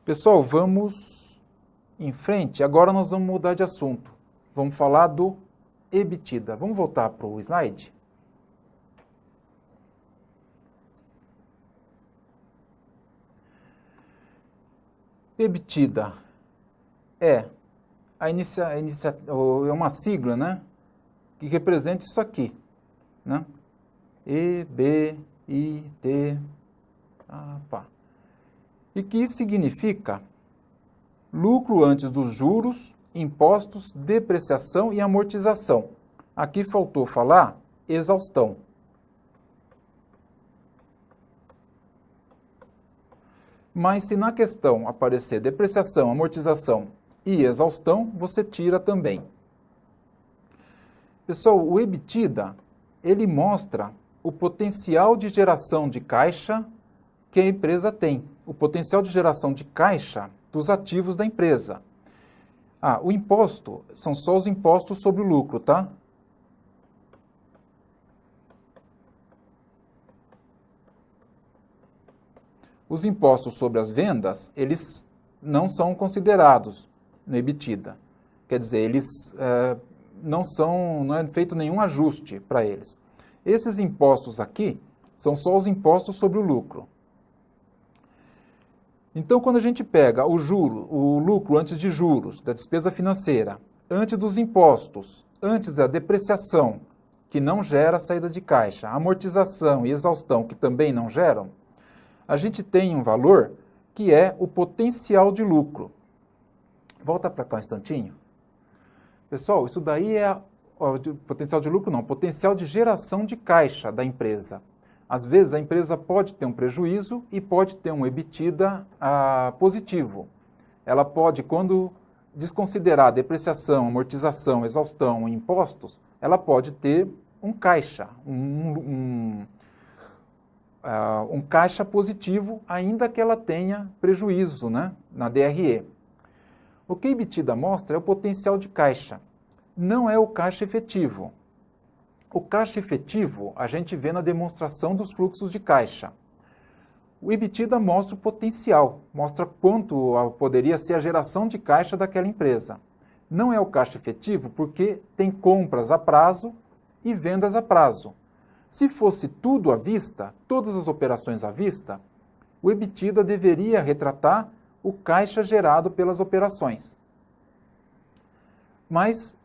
Pessoal, vamos em frente. Agora nós vamos mudar de assunto. Vamos falar do EBITDA. Vamos voltar para o slide? EBITDA é é uma sigla, né? Que representa isso aqui, né? E, B, I, T, pá. E que significa lucro antes dos juros, impostos, depreciação e amortização. Aqui faltou falar exaustão. Mas se na questão aparecer depreciação, amortização e exaustão, você tira também. Pessoal, o EBITDA, ele mostra o potencial de geração de caixa que a empresa tem. O potencial de geração de caixa dos ativos da empresa. O imposto são só os impostos sobre o lucro, tá? Os impostos sobre as vendas, eles não são considerados no EBITDA. Quer dizer, eles não é feito nenhum ajuste para eles. Esses impostos aqui são só os impostos sobre o lucro. Então, quando a gente pega o lucro antes de juros, da despesa financeira, antes dos impostos, antes da depreciação, que não gera saída de caixa, amortização e exaustão, que também não geram, a gente tem um valor que é o potencial de lucro. Volta para cá um instantinho. Pessoal, isso daí é potencial de lucro, não, potencial de geração de caixa da empresa. Às vezes a empresa pode ter um prejuízo e pode ter um EBITDA positivo. Ela pode, quando desconsiderar depreciação, amortização, exaustão e impostos, ela pode ter um caixa, um caixa positivo, ainda que ela tenha prejuízo, né, na DRE. O que a EBITDA mostra é o potencial de caixa, não é o caixa efetivo. O caixa efetivo a gente vê na demonstração dos fluxos de caixa. O EBITDA mostra o potencial, mostra quanto poderia ser a geração de caixa daquela empresa. Não é o caixa efetivo porque tem compras a prazo e vendas a prazo. Se fosse tudo à vista, todas as operações à vista, o EBITDA deveria retratar o caixa gerado pelas operações. Mas,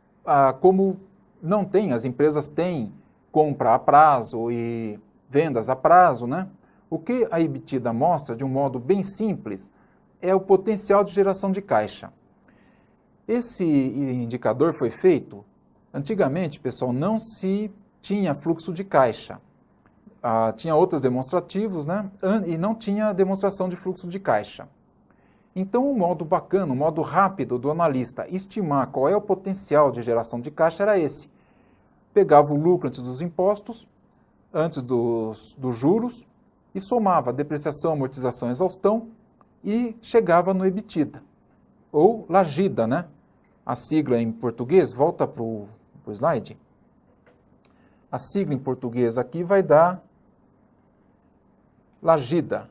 como não tem, as empresas têm compra a prazo e vendas a prazo, né? O que a EBITDA mostra, de um modo bem simples, é o potencial de geração de caixa. Esse indicador foi feito, antigamente, pessoal, não se tinha fluxo de caixa. Tinha outros demonstrativos, né? E não tinha demonstração de fluxo de caixa. Então, o modo bacana, o modo rápido do analista estimar qual é o potencial de geração de caixa era esse. Pegava o lucro antes dos impostos, antes dos juros, e somava depreciação, amortização e exaustão, e chegava no EBITDA, ou LAGIDA, né? A sigla em português, volta para o slide. A sigla em português aqui vai dar LAGIDA,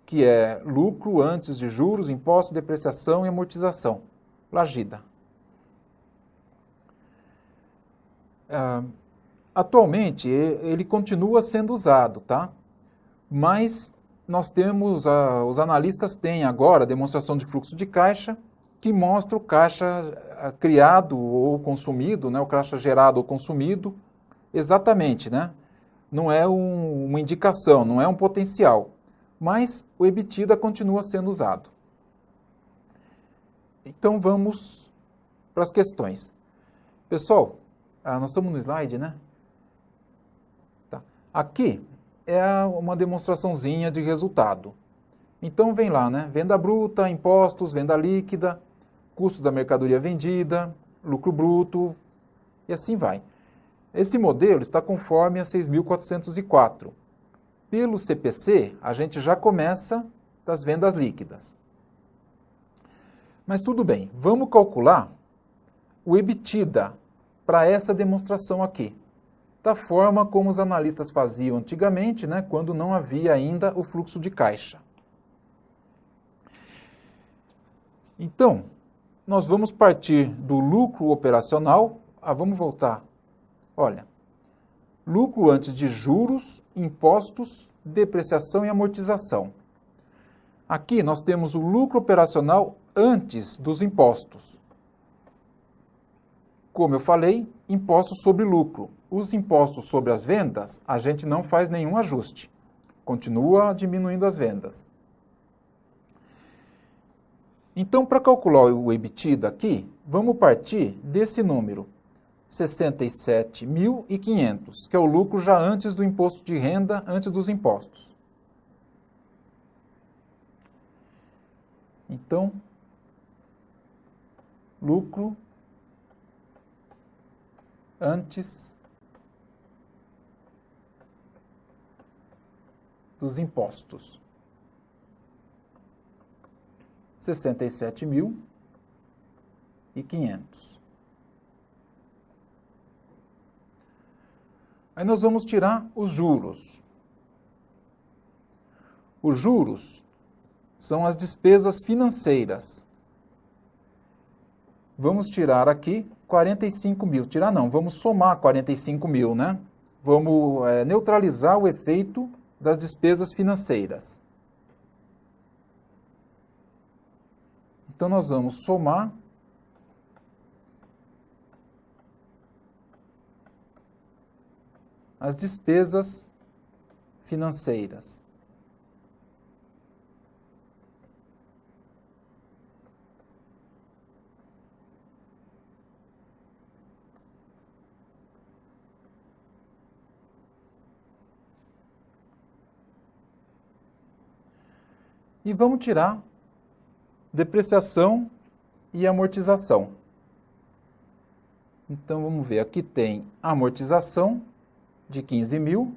que é lucro antes de juros, impostos, depreciação e amortização. LAGIDA. Atualmente, ele continua sendo usado, tá? Mas nós temos, os analistas têm agora a demonstração de fluxo de caixa, que mostra o caixa criado ou consumido, né? O caixa gerado ou consumido, exatamente, né? Não é uma indicação, não é um potencial. Mas o EBITDA continua sendo usado. Então vamos para as questões. Pessoal, nós estamos no slide, né? Tá. Aqui é uma demonstraçãozinha de resultado. Então vem lá, né? Venda bruta, impostos, venda líquida, custo da mercadoria vendida, lucro bruto e assim vai. Esse modelo está conforme a 6.404. Pelo CPC, a gente já começa das vendas líquidas. Mas tudo bem, vamos calcular o EBITDA para essa demonstração aqui, da forma como os analistas faziam antigamente, né, quando não havia ainda o fluxo de caixa. Então, nós vamos partir do lucro operacional. Vamos voltar. Olha, lucro antes de juros, impostos, depreciação e amortização. Aqui nós temos o lucro operacional antes dos impostos. Como eu falei, impostos sobre lucro. Os impostos sobre as vendas, a gente não faz nenhum ajuste. Continua diminuindo as vendas. Então, para calcular o EBITDA aqui, vamos partir desse número, 67.500, que é o lucro já antes do imposto de renda, antes dos impostos. Então, lucro antes dos impostos. 67.500. Aí nós vamos tirar os juros. Os juros são as despesas financeiras. Vamos tirar aqui 45 mil. Tirar não, vamos somar 45 mil, né? Vamos neutralizar o efeito das despesas financeiras. Então, nós vamos somar as despesas financeiras. E vamos tirar depreciação e amortização. Então, vamos ver, aqui tem amortização de 15 mil.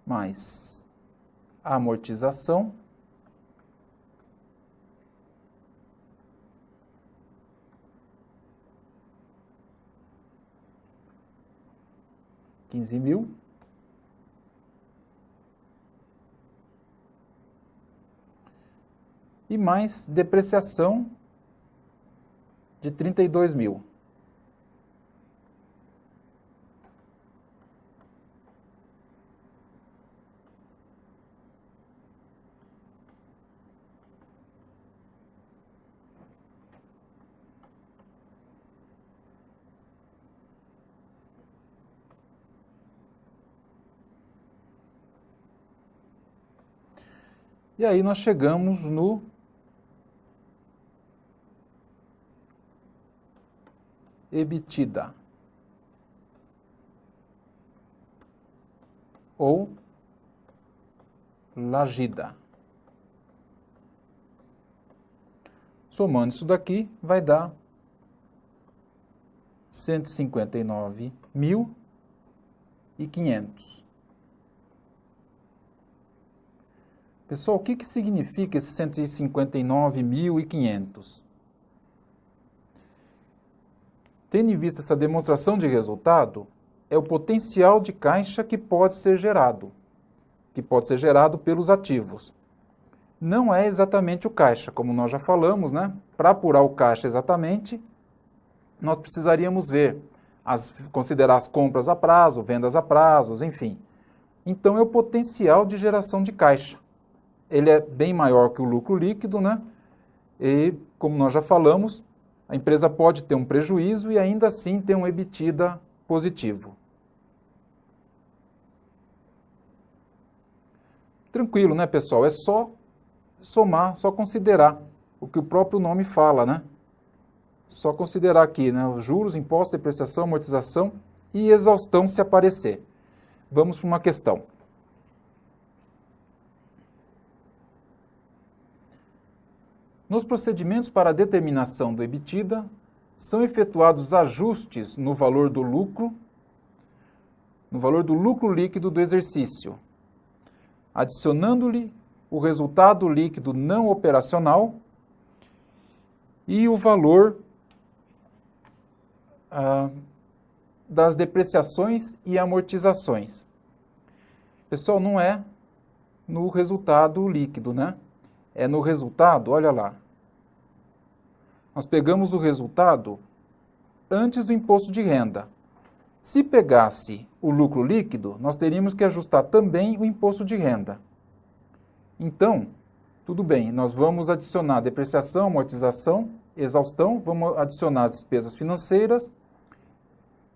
Mais amortização. $15.000. E mais depreciação de 32 mil. E aí nós chegamos no EBITDA, ou LAGIDA. Somando isso daqui, vai dar 159.500. Pessoal, o que significa esse 159.500? Tendo em vista essa demonstração de resultado, é o potencial de caixa que pode ser gerado pelos ativos. Não é exatamente o caixa, como nós já falamos, né? Para apurar o caixa exatamente, nós precisaríamos considerar as compras a prazo, vendas a prazos, enfim. Então, é o potencial de geração de caixa. Ele é bem maior que o lucro líquido, né? E, como nós já falamos, a empresa pode ter um prejuízo e ainda assim ter um EBITDA positivo. Tranquilo, né, pessoal? É só somar, só considerar o que o próprio nome fala, né? Só considerar aqui, né, os juros, imposto, depreciação, amortização e exaustão se aparecer. Vamos para uma questão. Nos procedimentos para a determinação do EBITDA, são efetuados ajustes no valor do lucro líquido do exercício, adicionando-lhe o resultado líquido não operacional e o valor das depreciações e amortizações. Pessoal, não é no resultado líquido, né? É no resultado, olha lá. Nós pegamos o resultado antes do imposto de renda. Se pegasse o lucro líquido, nós teríamos que ajustar também o imposto de renda. Então, tudo bem, nós vamos adicionar depreciação, amortização, exaustão, vamos adicionar as despesas financeiras,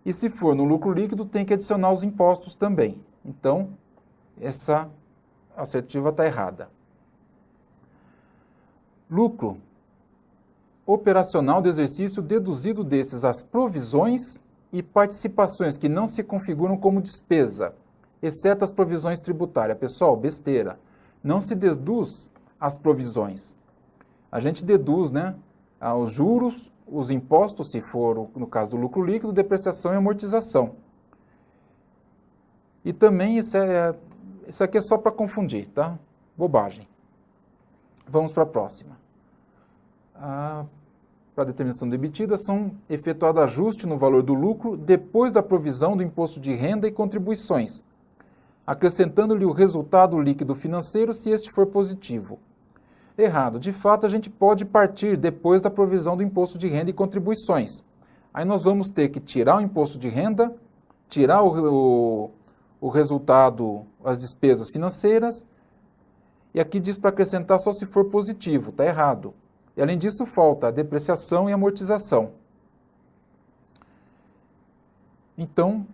e se for no lucro líquido, tem que adicionar os impostos também. Então, essa assertiva está errada. Lucro operacional do exercício deduzido desses as provisões e participações que não se configuram como despesa, exceto as provisões tributárias. Pessoal, besteira. Não se deduz as provisões. A gente deduz, né, os juros, os impostos, se for no caso do lucro líquido, depreciação e amortização. E também isso aqui é só para confundir, tá? Bobagem. Vamos para a próxima. Para a determinação da EBITDA, são efetuado ajuste no valor do lucro depois da provisão do imposto de renda e contribuições, acrescentando-lhe o resultado líquido financeiro se este for positivo. Errado. De fato, a gente pode partir depois da provisão do imposto de renda e contribuições. Aí nós vamos ter que tirar o imposto de renda, tirar o resultado, as despesas financeiras, e aqui diz para acrescentar só se for positivo, está errado. E além disso, falta a depreciação e amortização. Então,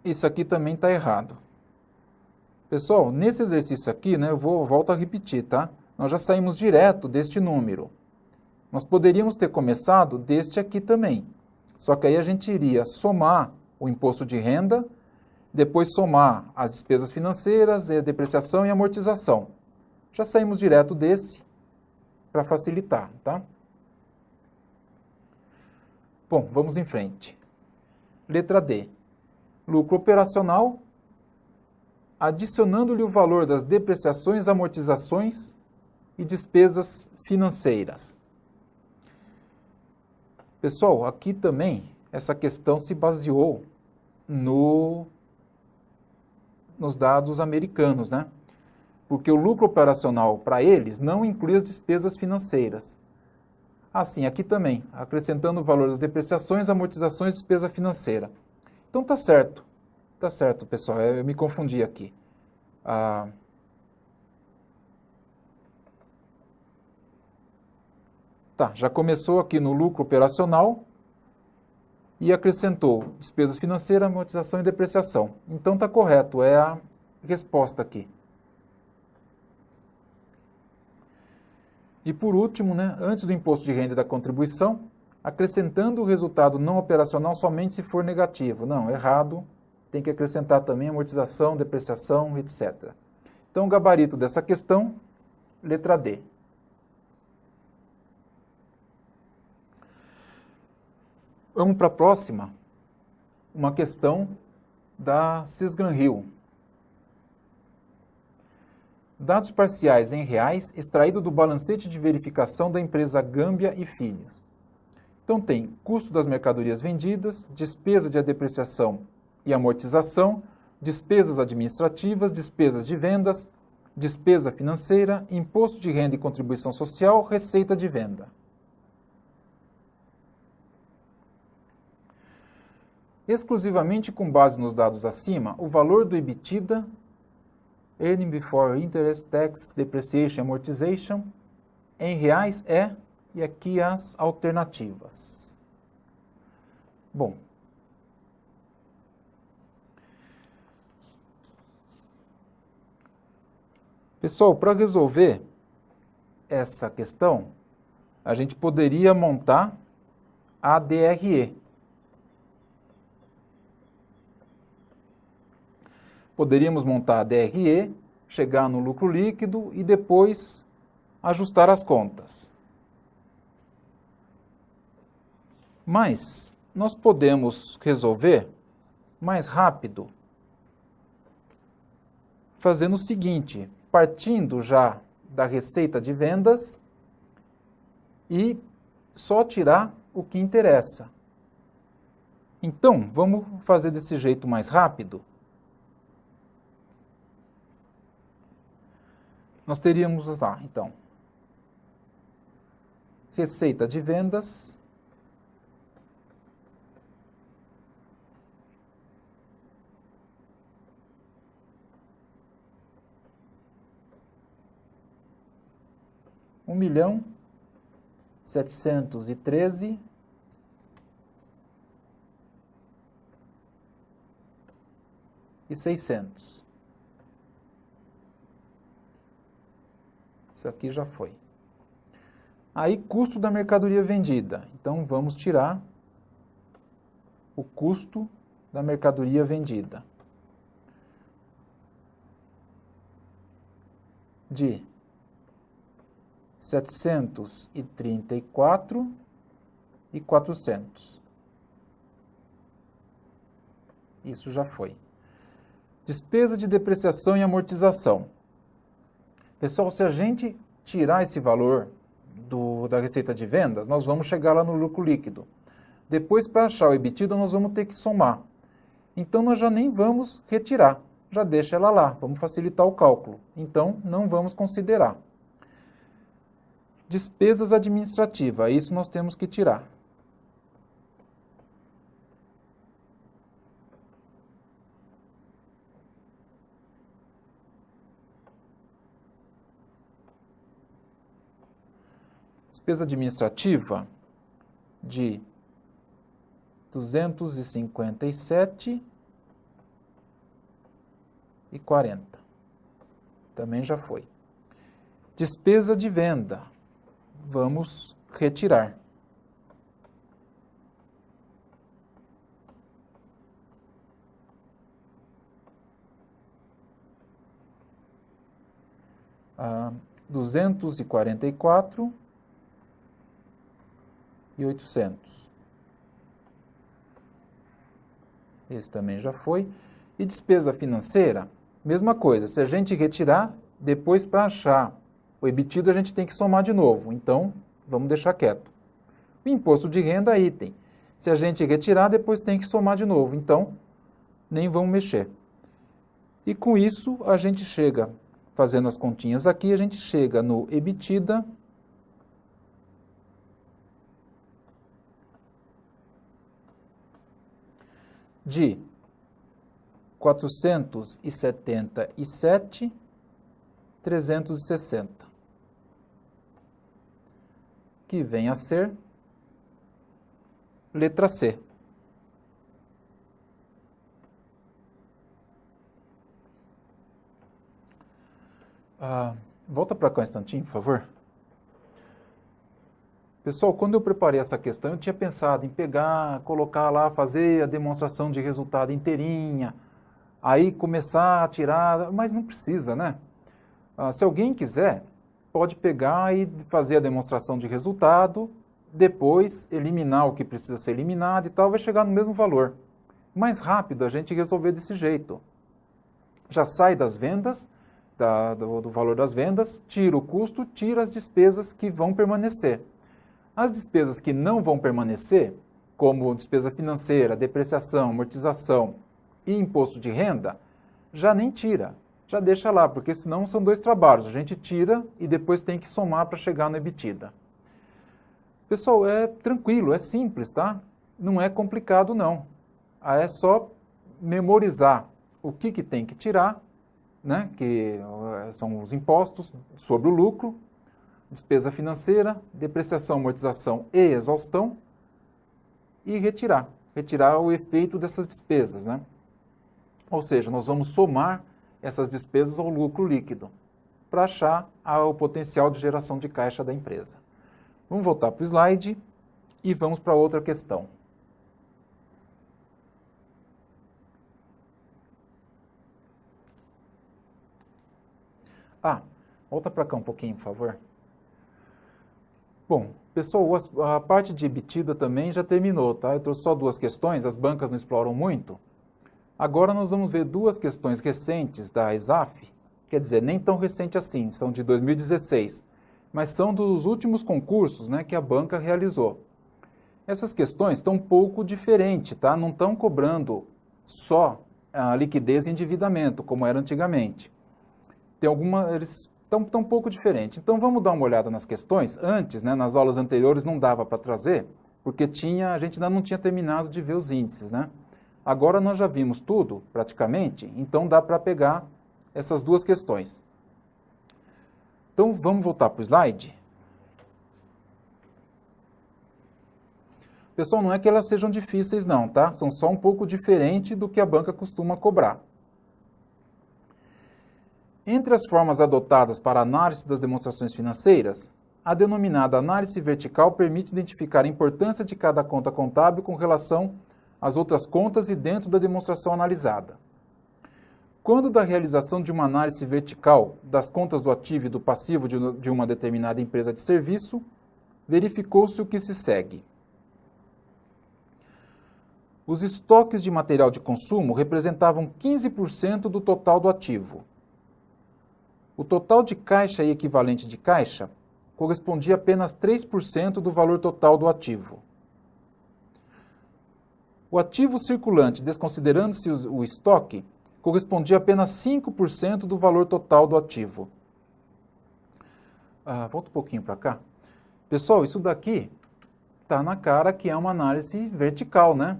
isso aqui também está errado. Pessoal, nesse exercício aqui, né, volto a repetir, tá? Nós já saímos direto deste número. Nós poderíamos ter começado deste aqui também. Só que aí a gente iria somar o imposto de renda, depois somar as despesas financeiras, a depreciação e amortização. Já saímos direto desse para facilitar, tá? Bom, vamos em frente. Letra D. Lucro operacional, adicionando-lhe o valor das depreciações, amortizações e despesas financeiras. Pessoal, aqui também essa questão se baseou nos dados americanos, né? Porque o lucro operacional para eles não inclui as despesas financeiras. Assim, aqui também, acrescentando o valor das depreciações, amortizações e despesa financeira. Então tá certo, pessoal, eu me confundi aqui. Tá, já começou aqui no lucro operacional e acrescentou despesas financeiras, amortização e depreciação. Então tá correto, é a resposta aqui. E por último, né, antes do imposto de renda e da contribuição, acrescentando o resultado não operacional somente se for negativo. Não, errado, tem que acrescentar também amortização, depreciação, etc. Então, o gabarito dessa questão, letra D. Vamos para a próxima, uma questão da Cisgran-Hill. Dados parciais em reais extraídos do balancete de verificação da empresa Gâmbia e Filhos. Então tem custo das mercadorias vendidas, despesa de depreciação e amortização, despesas administrativas, despesas de vendas, despesa financeira, imposto de renda e contribuição social, receita de venda. Exclusivamente com base nos dados acima, o valor do EBITDA, Earning Before Interest, Tax, Depreciation, Amortization, em reais é, e aqui as alternativas. Bom, pessoal, para resolver essa questão, a gente poderia montar a DRE. Poderíamos montar a DRE, chegar no lucro líquido e depois ajustar as contas. Mas nós podemos resolver mais rápido fazendo o seguinte, partindo já da receita de vendas e só tirar o que interessa. Então, vamos fazer desse jeito mais rápido. nós teríamos lá, então, receita de vendas R$ 1.713.600. Isso aqui já foi. Aí, custo da mercadoria vendida. Então, vamos tirar o custo da mercadoria vendida de 734.400. Isso já foi. Despesa de depreciação e amortização. Pessoal, se a gente tirar esse valor da receita de vendas, nós vamos chegar lá no lucro líquido. Depois, para achar o EBITDA, nós vamos ter que somar. Então, nós já nem vamos retirar. Já deixa ela lá. Vamos facilitar o cálculo. Então, não vamos considerar. Despesas administrativas. Isso nós temos que tirar. Despesa administrativa de 257,40. Também já foi. Despesa de venda. Vamos retirar. Ah, 244.800. Esse também já foi. E despesa financeira, mesma coisa. Se a gente retirar, depois para achar o EBITDA a gente tem que somar de novo. Então, vamos deixar quieto. O imposto de renda é item. Se a gente retirar, depois tem que somar de novo. Então, nem vamos mexer. E com isso, a gente chega, fazendo as continhas aqui, a gente chega no EBITDA de 477.360, que vem a ser letra C. Volta para cá um instantinho, por favor. Pessoal, quando eu preparei essa questão, eu tinha pensado em pegar, colocar lá, fazer a demonstração de resultado inteirinha, aí começar a tirar, mas não precisa, né? Se alguém quiser, pode pegar e fazer a demonstração de resultado, depois eliminar o que precisa ser eliminado e tal, vai chegar no mesmo valor. Mais rápido a gente resolver desse jeito. Já sai das vendas, do valor das vendas, tira o custo, tira as despesas que vão permanecer. As despesas que não vão permanecer, como despesa financeira, depreciação, amortização e imposto de renda, já nem tira, já deixa lá, porque senão são dois trabalhos. A gente tira e depois tem que somar para chegar no EBITDA. Pessoal, é tranquilo, é simples, tá? Não é complicado, não. É só memorizar o que tem que tirar, né? Que são os impostos sobre o lucro, despesa financeira, depreciação, amortização e exaustão, e retirar o efeito dessas despesas, né? Ou seja, nós vamos somar essas despesas ao lucro líquido para achar o potencial de geração de caixa da empresa. Vamos voltar para o slide e vamos para outra questão. Volta para cá um pouquinho, por favor. Bom, pessoal, a parte de EBITDA também já terminou, tá? Eu trouxe só duas questões, as bancas não exploram muito. Agora nós vamos ver duas questões recentes da ESAF, quer dizer, nem tão recente assim, são de 2016, mas são dos últimos concursos, né, que a banca realizou. Essas questões estão um pouco diferentes, tá? Não estão cobrando só a liquidez e endividamento, como era antigamente. Eles Então, está um pouco diferente. Então, vamos dar uma olhada nas questões. Antes, né, nas aulas anteriores, não dava para trazer, porque a gente ainda não tinha terminado de ver os índices, né? Agora nós já vimos tudo, praticamente, então dá para pegar essas duas questões. Então, vamos voltar para o slide. Pessoal, não é que elas sejam difíceis não, tá? São só um pouco diferentes do que a banca costuma cobrar. Entre as formas adotadas para a análise das demonstrações financeiras, a denominada análise vertical permite identificar a importância de cada conta contábil com relação às outras contas e dentro da demonstração analisada. Quando da realização de uma análise vertical das contas do ativo e do passivo de uma determinada empresa de serviço, verificou-se o que se segue. Os estoques de material de consumo representavam 15% do total do ativo. O total de caixa e equivalente de caixa correspondia a apenas 3% do valor total do ativo. O ativo circulante, desconsiderando-se o estoque, correspondia a apenas 5% do valor total do ativo. Volta um pouquinho para cá. Pessoal, isso daqui está na cara que é uma análise vertical, né?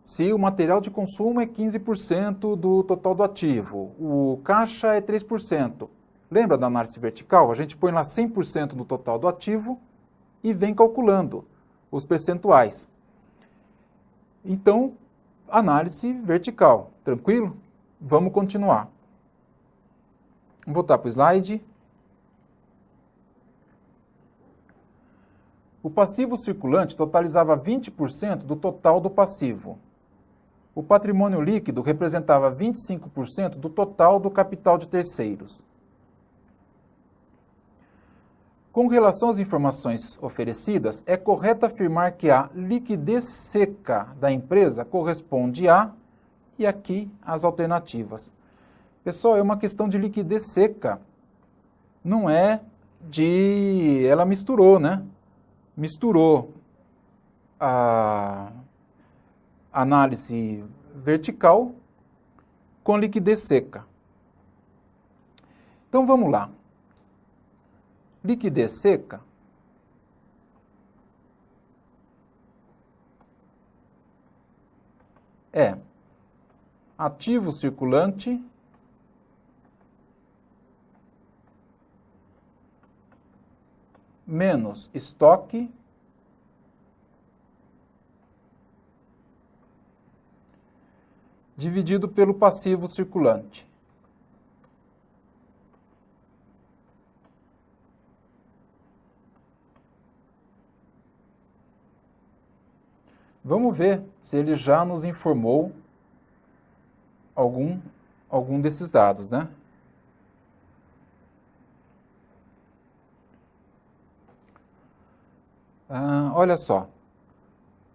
Se o material de consumo é 15% do total do ativo, o caixa é 3%. Lembra da análise vertical? A gente põe lá 100% do total do ativo e vem calculando os percentuais. Então, análise vertical. Tranquilo? Vamos continuar. Vamos voltar para o slide. O passivo circulante totalizava 20% do total do passivo. O patrimônio líquido representava 25% do total do capital de terceiros. Com relação às informações oferecidas, é correto afirmar que a liquidez seca da empresa corresponde a, e aqui as alternativas. Pessoal, é uma questão de liquidez seca, não é de... Ela misturou, né? Misturou a análise vertical com liquidez seca. Então vamos lá. Liquidez seca é ativo circulante menos estoque dividido pelo passivo circulante. Vamos ver se ele já nos informou algum desses dados, né? Olha só.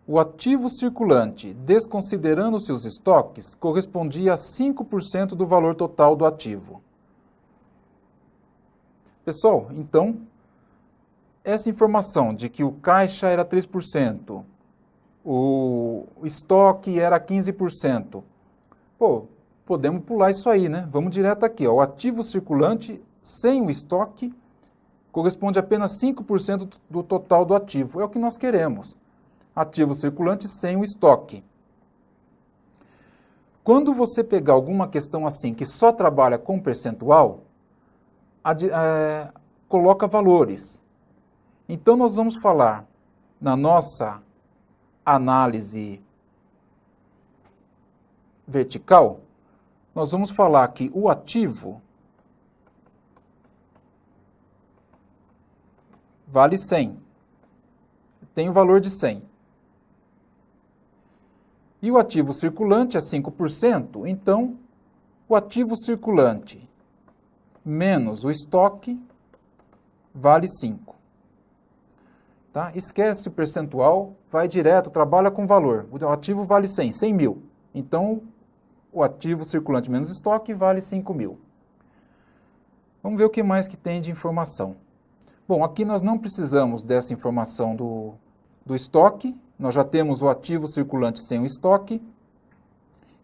O ativo circulante, desconsiderando seus estoques, correspondia a 5% do valor total do ativo. Pessoal, então, essa informação de que o caixa era 3%, o estoque era 15%, pô, podemos pular isso aí, né? Vamos direto aqui, ó. O ativo circulante sem o estoque corresponde a apenas 5% do total do ativo. É o que nós queremos. Ativo circulante sem o estoque. Quando você pegar alguma questão assim que só trabalha com percentual, coloca valores. Então nós vamos falar na nossa análise vertical, nós vamos falar que o ativo vale 100. Tem o valor de 100. E o ativo circulante é 5%, então o ativo circulante menos o estoque vale 5. Tá? Esquece o percentual, vai direto, trabalha com valor. O ativo vale 100 mil. Então, o ativo circulante menos estoque vale 5 mil. Vamos ver o que mais que tem de informação. Bom, aqui nós não precisamos dessa informação do estoque. Nós já temos o ativo circulante sem o estoque.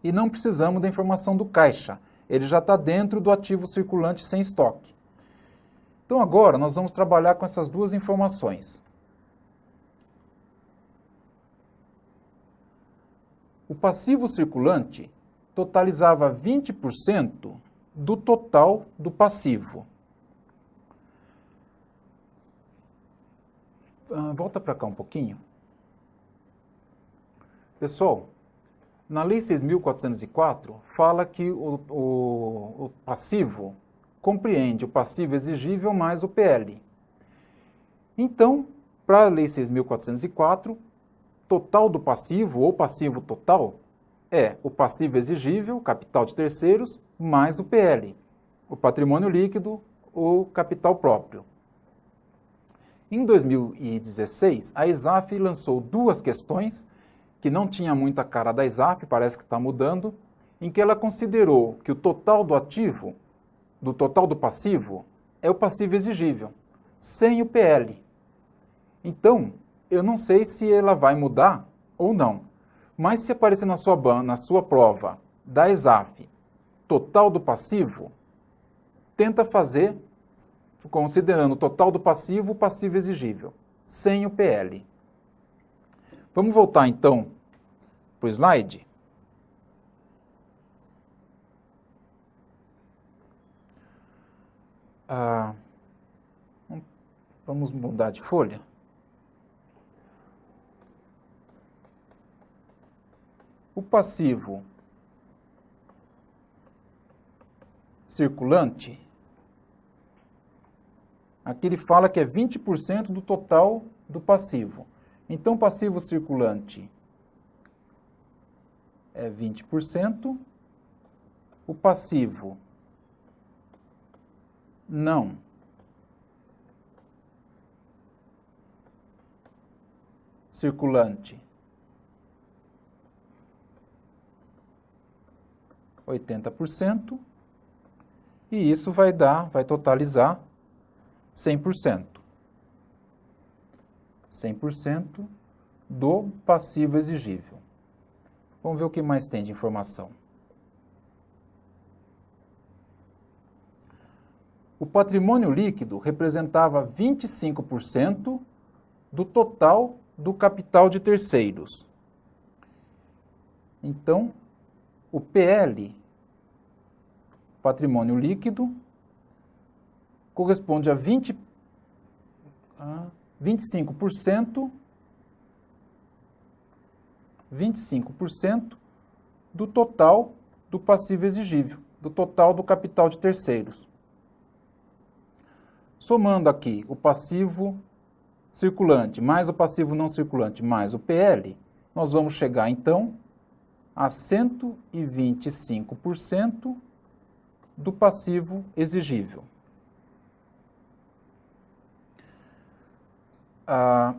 E não precisamos da informação do caixa. Ele já está dentro do ativo circulante sem estoque. Então agora nós vamos trabalhar com essas duas informações. O passivo circulante totalizava 20% do total do passivo. Volta para cá um pouquinho. Pessoal, na Lei 6.404 fala que o passivo compreende o passivo exigível mais o PL. Então, para a Lei 6.404, total do passivo ou passivo total é o passivo exigível, capital de terceiros, mais o PL, o patrimônio líquido ou capital próprio. Em 2016, a ESAF lançou duas questões que não tinha muita cara da ESAF, parece que está mudando, em que ela considerou que o total do ativo, do total do passivo, é o passivo exigível, sem o PL. Então, eu não sei se ela vai mudar ou não, mas se aparecer na sua prova da ESAF total do passivo, tenta fazer, considerando o total do passivo, o passivo exigível, sem o PL. Vamos voltar então para o slide. Vamos mudar de folha. O passivo circulante, aqui ele fala que é 20% do total do passivo. Então, o passivo circulante é 20%, o passivo não circulante 80%, e isso vai totalizar 100%. 100% do passivo exigível. Vamos ver o que mais tem de informação. O patrimônio líquido representava 25% do total do capital de terceiros. Então, o PL, patrimônio líquido, corresponde a 25% do total do passivo exigível, do total do capital de terceiros. Somando aqui o passivo circulante mais o passivo não circulante mais o PL, nós vamos chegar então a 125% do passivo exigível.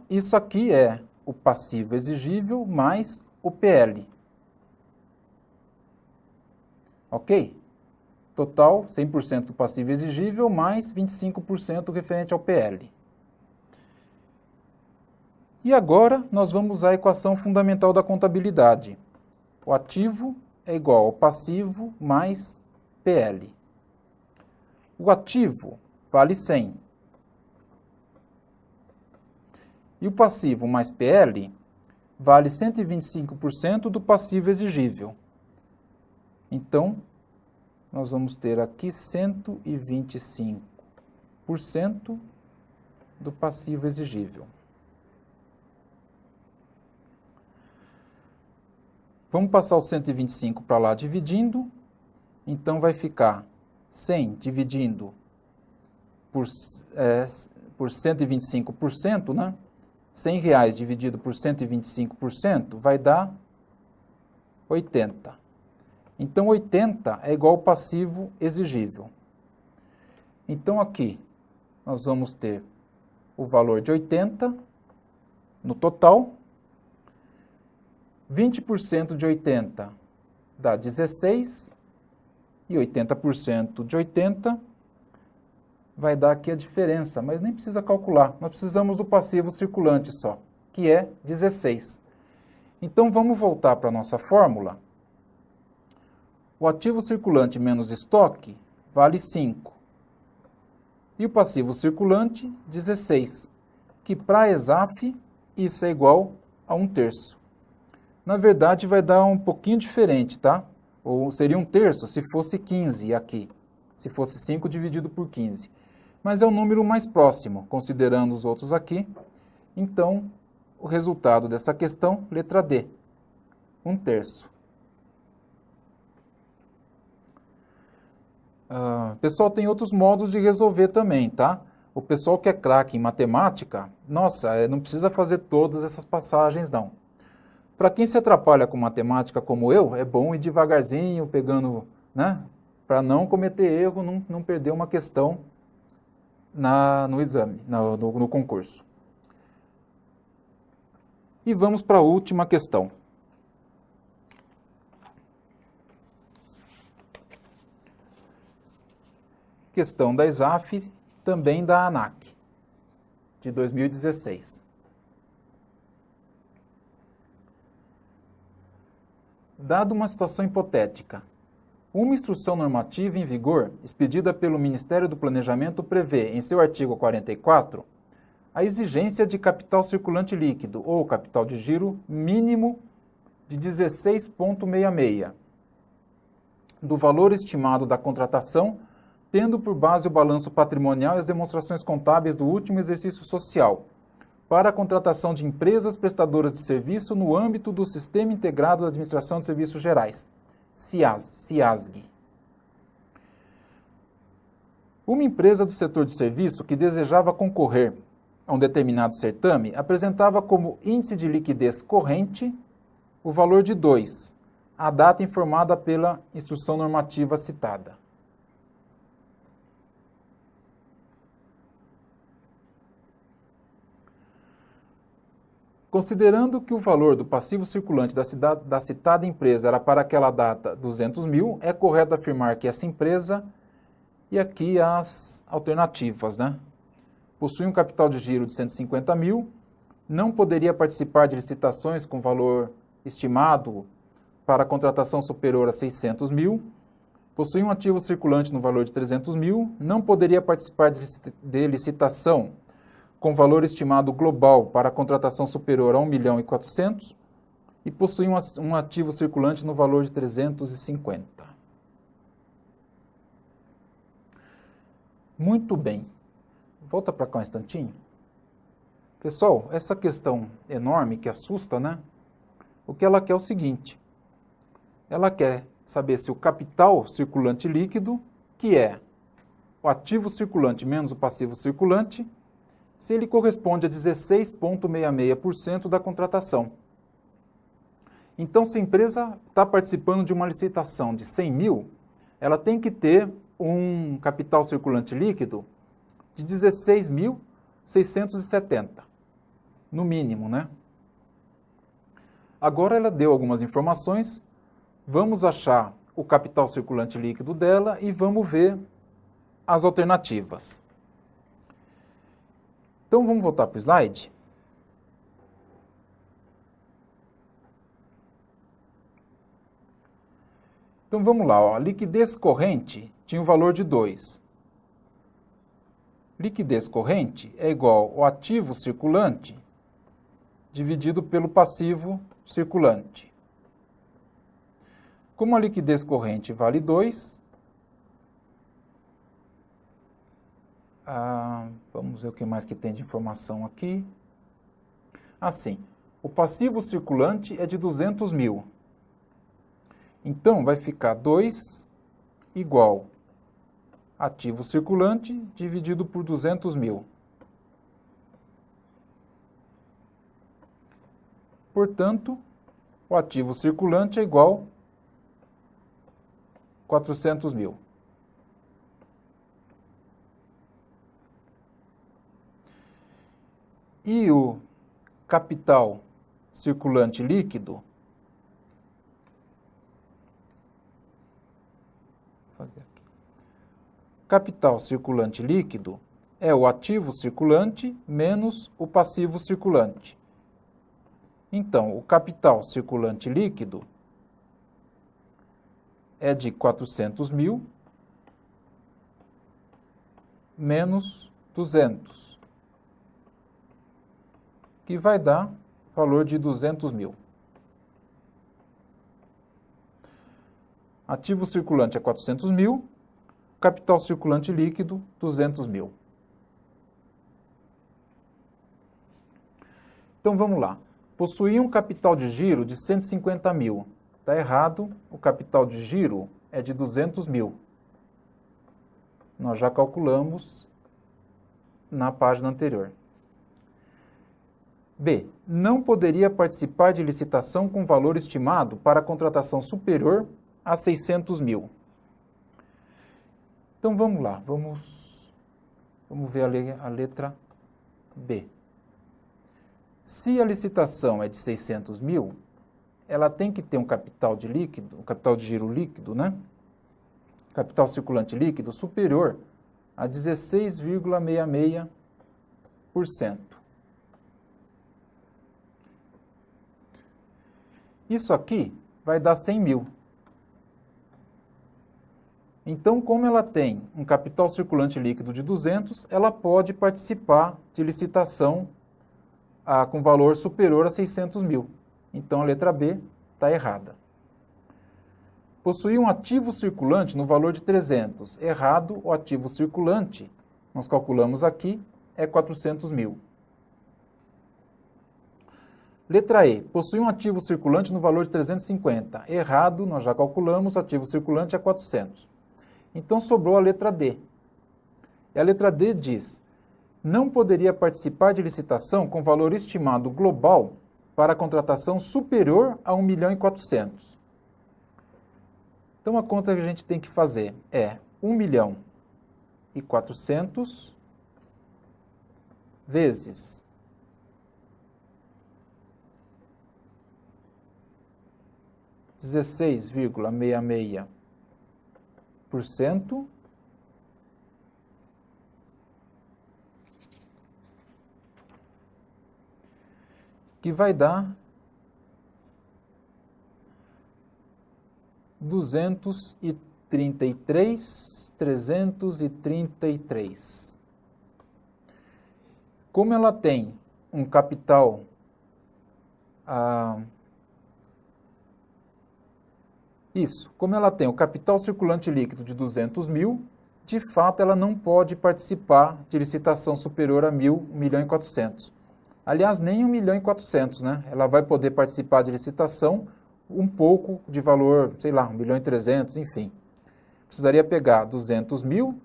Isso aqui é o passivo exigível mais o PL. Ok? Total, 100% do passivo exigível mais 25% referente ao PL. E agora nós vamos usar a equação fundamental da contabilidade. O ativo é igual ao passivo mais PL. O ativo vale 100. E o passivo mais PL vale 125% do passivo exigível. Então, nós vamos ter aqui 125% do passivo exigível. Vamos passar o 125 para lá dividindo. Então, vai ficar 100 dividindo por 125%, né? R$100 dividido por 125% vai dar 80. Então, 80 é igual ao passivo exigível. Então, aqui, nós vamos ter o valor de 80 no total. 20% de 80 dá 16. E 80% de 80 vai dar aqui a diferença, mas nem precisa calcular. Nós precisamos do passivo circulante só, que é 16. Então, vamos voltar para a nossa fórmula. O ativo circulante menos estoque vale 5. E o passivo circulante, 16, que para a ESAF isso é igual a 1/3. Na verdade vai dar um pouquinho diferente, tá? Ou seria 1/3 se fosse 15 aqui, se fosse 5 dividido por 15. Mas é o número mais próximo, considerando os outros aqui. Então, o resultado dessa questão, letra D, 1/3. Pessoal, tem outros modos de resolver também, tá? O pessoal que é craque em matemática, nossa, não precisa fazer todas essas passagens, não. Para quem se atrapalha com matemática como eu, é bom ir devagarzinho, pegando, né? Para não cometer erro, não perder uma questão no exame, no concurso. E vamos para a última questão. Questão da ESAF, também da ANAC, de 2016. Dada uma situação hipotética, uma instrução normativa em vigor, expedida pelo Ministério do Planejamento, prevê, em seu artigo 44, a exigência de capital circulante líquido, ou capital de giro, mínimo de 16,66, do valor estimado da contratação, tendo por base o balanço patrimonial e as demonstrações contábeis do último exercício social, para a contratação de empresas prestadoras de serviço no âmbito do Sistema Integrado de Administração de Serviços Gerais, SIASG. Uma empresa do setor de serviço que desejava concorrer a um determinado certame apresentava como índice de liquidez corrente o valor de 2, a data informada pela instrução normativa citada. Considerando que o valor do passivo circulante da citada empresa era para aquela data 200 mil, é correto afirmar que essa empresa, e aqui as alternativas, né? Possui um capital de giro de 150 mil, não poderia participar de licitações com valor estimado para contratação superior a 600 mil, possui um ativo circulante no valor de 300 mil, não poderia participar de licitação com valor estimado global para a contratação superior a 1.400.000 e possui um ativo circulante no valor de 350. Muito bem. Volta para cá um instantinho. Pessoal, essa questão enorme que assusta, né? O que ela quer é o seguinte. Ela quer saber se o capital circulante líquido, que é o ativo circulante menos o passivo circulante, se ele corresponde a 16,66% da contratação. Então, se a empresa está participando de uma licitação de 100 mil, ela tem que ter um capital circulante líquido de 16.670, no mínimo, né? Agora ela deu algumas informações, vamos achar o capital circulante líquido dela e vamos ver as alternativas. Então, vamos voltar para o slide. Então, vamos lá. Ó. Liquidez corrente tinha o valor de 2. Liquidez corrente é igual ao ativo circulante dividido pelo passivo circulante. Como a liquidez corrente vale 2, vamos ver o que mais que tem de informação aqui. Assim, o passivo circulante é de 200 mil. Então, vai ficar 2 igual ativo circulante dividido por 200 mil. Portanto, o ativo circulante é igual a 400 mil. E o capital circulante líquido, capital circulante líquido é o ativo circulante menos o passivo circulante. Então, o capital circulante líquido é de 400 mil menos 200, que vai dar valor de 200 mil. Ativo circulante é 400 mil, capital circulante líquido, 200 mil. Então vamos lá. Possuía um capital de giro de 150 mil. Está errado, o capital de giro é de 200 mil. Nós já calculamos na página anterior. B. Não poderia participar de licitação com valor estimado para contratação superior a 600 mil. Então vamos lá, vamos ver a letra B. Se a licitação é de 600 mil, ela tem que ter um capital de líquido, um capital de giro líquido, né? Capital circulante líquido superior a 16,66%. Isso aqui vai dar 100 mil. Então, como ela tem um capital circulante líquido de 200, ela pode participar de licitação com valor superior a 600 mil. Então, a letra B está errada. Possui um ativo circulante no valor de 300. Errado, o ativo circulante, nós calculamos aqui, é 400 mil. Letra E. Possui um ativo circulante no valor de 350. Errado, nós já calculamos, o ativo circulante é 400. Então, sobrou a letra D. E a letra D diz: não poderia participar de licitação com valor estimado global para contratação superior a 1.400.000. Então, a conta que a gente tem que fazer é 1.400.000 vezes 16,66%, que vai dar 233.333. Como ela tem um capital como ela tem o capital circulante líquido de 200 mil, de fato ela não pode participar de licitação superior a 1.400.000. Aliás, nem 1.400.000, né? Ela vai poder participar de licitação um pouco de valor, sei lá, 1.300.000, enfim. Precisaria pegar 200 mil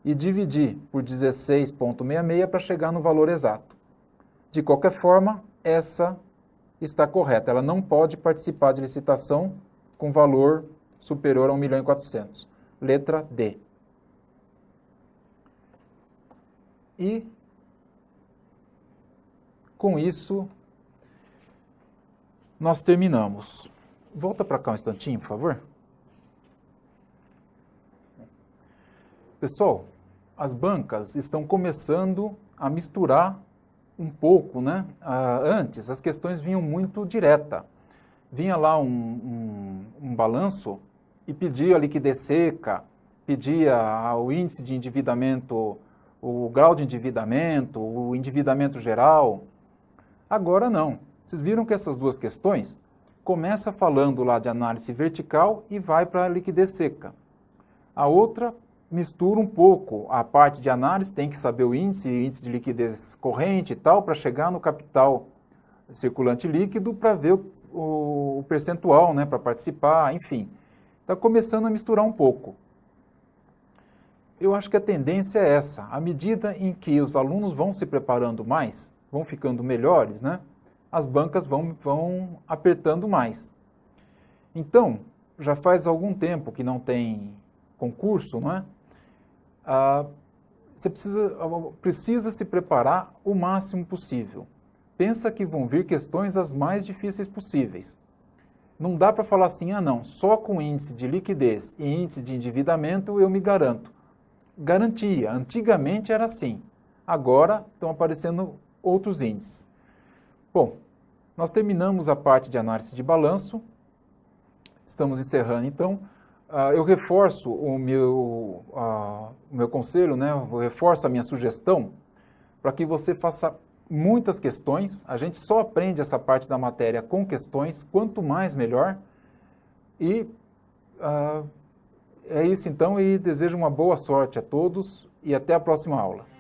e dividir por 16,66 para chegar no valor exato. De qualquer forma, essa está correta. Ela não pode participar de licitação com valor superior a 1.400.000. Letra D. E, com isso, nós terminamos. Volta para cá um instantinho, por favor. Pessoal, as bancas estão começando a misturar um pouco, né? Antes, as questões vinham muito direta. Vinha lá um balanço e pedia a liquidez seca, pedia o índice de endividamento, o grau de endividamento, o endividamento geral. Agora não. Vocês viram que essas duas questões começa falando lá de análise vertical e vai para a liquidez seca. A outra mistura um pouco a parte de análise, tem que saber o índice de liquidez corrente e tal, para chegar no capital circulante líquido para ver o percentual, né, para participar, enfim. Está começando a misturar um pouco. Eu acho que a tendência é essa. À medida em que os alunos vão se preparando mais, vão ficando melhores, né, as bancas vão apertando mais. Então, já faz algum tempo que não tem concurso, não é? Você precisa se preparar o máximo possível. Pensa que vão vir questões as mais difíceis possíveis. Não dá para falar assim, não, só com índice de liquidez e índice de endividamento eu me garanto. Garantia, antigamente era assim. Agora estão aparecendo outros índices. Bom, nós terminamos a parte de análise de balanço. Estamos encerrando, então. eu reforço o meu conselho, né? Eu reforço a minha sugestão para que você faça muitas questões. A gente só aprende essa parte da matéria com questões, quanto mais melhor. E é isso então, e desejo uma boa sorte a todos e até a próxima aula.